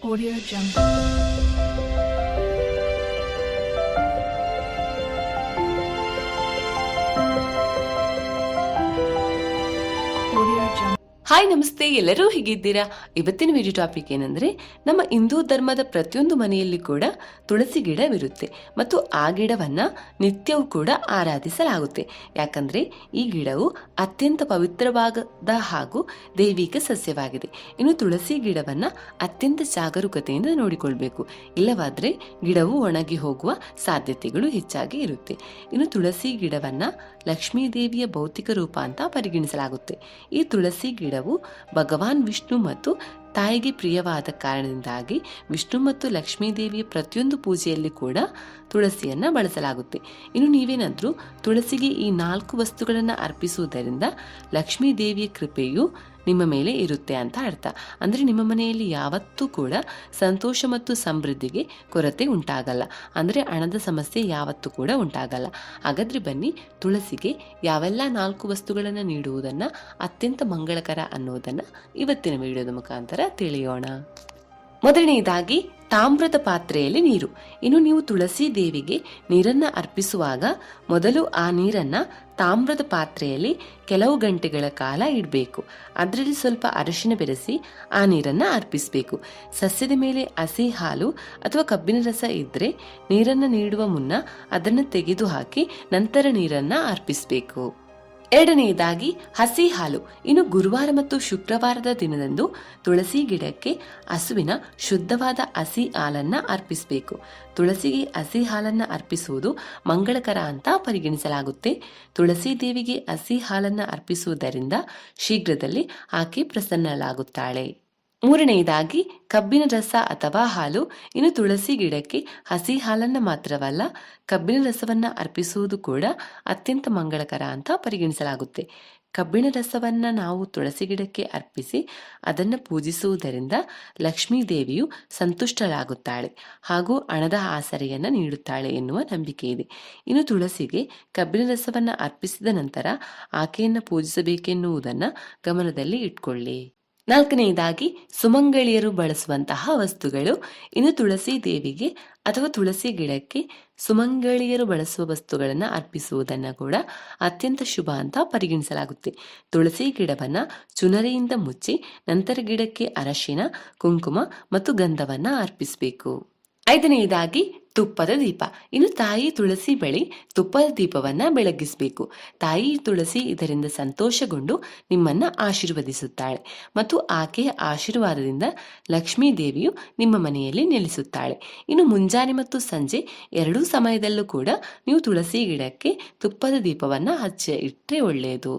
Audio Jungle. Audio Jungle. Hi ನಮಸ್ತೆ, ಎಲ್ಲರೂ ಹೇಗಿದ್ದೀರಾ? ಇವತ್ತಿನ ವಿಡಿಯೋ ಟಾಪಿಕ್ ಏನಂದ್ರೆ, ನಮ್ಮ ಹಿಂದೂ ಧರ್ಮದ ಪ್ರತಿಯೊಂದು ಮನೆಯಲ್ಲಿ ಕೂಡ ತುಳಸಿ ಗಿಡವಿರುತ್ತೆ ಮತ್ತು ಆ ಗಿಡವನ್ನ ನಿತ್ಯವೂ ಕೂಡ ಆರಾಧಿಸಲಾಗುತ್ತೆ. ಯಾಕಂದ್ರೆ ಈ ಗಿಡವು ಅತ್ಯಂತ ಪವಿತ್ರವಾದ ಹಾಗೂ ದೈವಿಕ ಸಸ್ಯವಾಗಿದೆ. ಇನ್ನು ತುಳಸಿ ಗಿಡವನ್ನ ಅತ್ಯಂತ ಜಾಗರೂಕತೆಯಿಂದ ನೋಡಿಕೊಳ್ಬೇಕು, ಇಲ್ಲವಾದ್ರೆ ಗಿಡವು ಒಣಗಿ ಹೋಗುವ ಸಾಧ್ಯತೆಗಳು ಹೆಚ್ಚಾಗಿ ಇರುತ್ತೆ. ಇನ್ನು ತುಳಸಿ ಗಿಡವನ್ನ ಲಕ್ಷ್ಮೀ ದೇವಿಯ ಭೌತಿಕ ರೂಪ ಅಂತ ಪರಿಗಣಿಸಲಾಗುತ್ತೆ. ಈ ತುಳಸಿ ಗಿಡವು ಭಗವಾನ್ ವಿಷ್ಣು ಮತ್ತು ತಾಯಿಗೆ ಪ್ರಿಯವಾದ ಕಾರಣದಿಂದಾಗಿ ವಿಷ್ಣು ಮತ್ತು ಲಕ್ಷ್ಮೀ ದೇವಿಯ ಪ್ರತಿಯೊಂದು ಪೂಜೆಯಲ್ಲಿ ಕೂಡ ತುಳಸಿಯನ್ನ ಬಳಸಲಾಗುತ್ತೆ. ಇನ್ನು ನೀವೇನಾದ್ರೂ ತುಳಸಿಗೆ ಈ 4 ವಸ್ತುಗಳನ್ನು ಅರ್ಪಿಸುವುದರಿಂದ ಲಕ್ಷ್ಮೀ ದೇವಿಯ ಕೃಪೆಯು ನಿಮ್ಮ ಮೇಲೆ ಇರುತ್ತೆ ಅಂತ ಅರ್ಥ. ಅಂದ್ರೆ ನಿಮ್ಮ ಮನೆಯಲ್ಲಿ ಯಾವತ್ತೂ ಕೂಡ ಸಂತೋಷ ಮತ್ತು ಸಮೃದ್ಧಿಗೆ ಕೊರತೆ ಉಂಟಾಗಲ್ಲ, ಅಂದ್ರೆ ಹಣದ ಸಮಸ್ಯೆ ಯಾವತ್ತೂ ಕೂಡ ಉಂಟಾಗಲ್ಲ. ಹಾಗಾದ್ರೆ ಬನ್ನಿ, ತುಳಸಿಗೆ ಯಾವೆಲ್ಲ 4 ವಸ್ತುಗಳನ್ನು ನೀಡುವುದನ್ನ ಅತ್ಯಂತ ಮಂಗಳಕರ ಅನ್ನೋದನ್ನ ಇವತ್ತಿನ ವಿಡಿಯೋದ ಮುಖಾಂತರ ತಿಳಿಯೋಣ. ಮೊದಲನೆಯದಾಗಿ ತಾಮ್ರದ ಪಾತ್ರೆಯಲ್ಲಿ ನೀರು. ಇನ್ನು ನೀವು ತುಳಸಿ ದೇವಿಗೆ ನೀರನ್ನ ಅರ್ಪಿಸುವಾಗ ಮೊದಲು ಆ ನೀರನ್ನ ತಾಮ್ರದ ಪಾತ್ರೆಯಲ್ಲಿ ಕೆಲವು ಗಂಟೆಗಳ ಕಾಲ ಇಡಬೇಕು. ಅದರಲ್ಲಿ ಸ್ವಲ್ಪ ಅರಿಶಿನ ಬೆರೆಸಿ ಆ ನೀರನ್ನ ಅರ್ಪಿಸಬೇಕು. ಸಸ್ಯದ ಮೇಲೆ ಹಸಿ ಹಾಲು ಅಥವಾ ಕಬ್ಬಿನ ರಸ ಇದ್ರೆ ನೀರನ್ನ ನೀಡುವ ಮುನ್ನ ಅದನ್ನು ತೆಗೆದು ಹಾಕಿ ನಂತರ ನೀರನ್ನ ಅರ್ಪಿಸಬೇಕು. ಎರಡನೆಯದಾಗಿ ಹಸಿ ಹಾಲು. ಇನ್ನು ಗುರುವಾರ ಮತ್ತು ಶುಕ್ರವಾರದ ದಿನದಂದು ತುಳಸಿ ಗಿಡಕ್ಕೆ ಹಸುವಿನ ಶುದ್ಧವಾದ ಹಸಿ ಹಾಲನ್ನ ಅರ್ಪಿಸಬೇಕು. ತುಳಸಿಗೆ ಹಸಿ ಹಾಲನ್ನ ಅರ್ಪಿಸುವುದು ಮಂಗಳಕರ ಅಂತ ಪರಿಗಣಿಸಲಾಗುತ್ತೆ. ತುಳಸಿ ದೇವಿಗೆ ಹಸಿ ಹಾಲನ್ನ ಅರ್ಪಿಸುವುದರಿಂದ ಶೀಘ್ರದಲ್ಲಿ ಆಕೆ ಪ್ರಸನ್ನಳಾಗುತ್ತಾಳೆ. ಮೂರನೆಯದಾಗಿ ಕಬ್ಬಿನ ರಸ ಅಥವಾ ಹಾಲು. ಇನ್ನು ತುಳಸಿ ಗಿಡಕ್ಕೆ ಹಸಿ ಹಾಲನ್ನ ಮಾತ್ರವಲ್ಲ, ಕಬ್ಬಿನ ರಸವನ್ನ ಅರ್ಪಿಸುವುದು ಕೂಡ ಅತ್ಯಂತ ಮಂಗಳಕರ ಅಂತ ಪರಿಗಣಿಸಲಾಗುತ್ತೆ. ಕಬ್ಬಿಣ ರಸವನ್ನ ನಾವು ತುಳಸಿ ಗಿಡಕ್ಕೆ ಅರ್ಪಿಸಿ ಅದನ್ನು ಪೂಜಿಸುವುದರಿಂದ ಲಕ್ಷ್ಮೀ ದೇವಿಯು ಸಂತುಷ್ಟಳಾಗುತ್ತಾಳೆ ಹಾಗೂ ಹಣದ ಆಸರೆಯನ್ನ ನೀಡುತ್ತಾಳೆ ಎನ್ನುವ ನಂಬಿಕೆ ಇದೆ. ಇನ್ನು ತುಳಸಿಗೆ ಕಬ್ಬಿಣ ರಸವನ್ನ ಅರ್ಪಿಸಿದ ನಂತರ ಆಕೆಯನ್ನ ಪೂಜಿಸಬೇಕೆನ್ನುವುದನ್ನ ಗಮನದಲ್ಲಿ ಇಟ್ಕೊಳ್ಳಿ. ನಾಲ್ಕನೆಯದಾಗಿ ಸುಮಂಗಳಿಯರು ಬಳಸುವಂತಹ ವಸ್ತುಗಳು. ಇನ್ನು ತುಳಸಿ ದೇವಿಗೆ ಅಥವಾ ತುಳಸಿ ಗಿಡಕ್ಕೆ ಸುಮಂಗಳಿಯರು ಬಳಸುವ ವಸ್ತುಗಳನ್ನು ಅರ್ಪಿಸುವುದನ್ನು ಕೂಡ ಅತ್ಯಂತ ಶುಭ ಅಂತ ಪರಿಗಣಿಸಲಾಗುತ್ತೆ. ತುಳಸಿ ಗಿಡವನ್ನ ಚುನರಿಯಿಂದ ಮುಚ್ಚಿ ನಂತರ ಗಿಡಕ್ಕೆ ಅರಶಿನ, ಕುಂಕುಮ ಮತ್ತು ಗಂಧವನ್ನ ಅರ್ಪಿಸಬೇಕು. ಐದನೆಯದಾಗಿ ತುಪ್ಪದ ದೀಪ. ಇನ್ನು ತಾಯಿ ತುಳಸಿ ಬಳಿ ತುಪ್ಪದ ದೀಪವನ್ನ ಬೆಳಗಿಸಬೇಕು. ತಾಯಿ ತುಳಸಿ ಇದರಿಂದ ಸಂತೋಷಗೊಂಡು ನಿಮ್ಮನ್ನ ಆಶೀರ್ವದಿಸುತ್ತಾಳೆ ಮತ್ತು ಆಕೆಯ ಆಶೀರ್ವಾದದಿಂದ ಲಕ್ಷ್ಮೀ ದೇವಿಯು ನಿಮ್ಮ ಮನೆಯಲ್ಲಿ ನೆಲೆಸುತ್ತಾಳೆ. ಇನ್ನು ಮುಂಜಾನೆ ಮತ್ತು ಸಂಜೆ ಎರಡೂ ಸಮಯದಲ್ಲೂ ಕೂಡ ನೀವು ತುಳಸಿ ಗಿಡಕ್ಕೆ ತುಪ್ಪದ ದೀಪವನ್ನ ಹಚ್ಚಿ ಇಟ್ಟರೆ ಒಳ್ಳೆಯದು.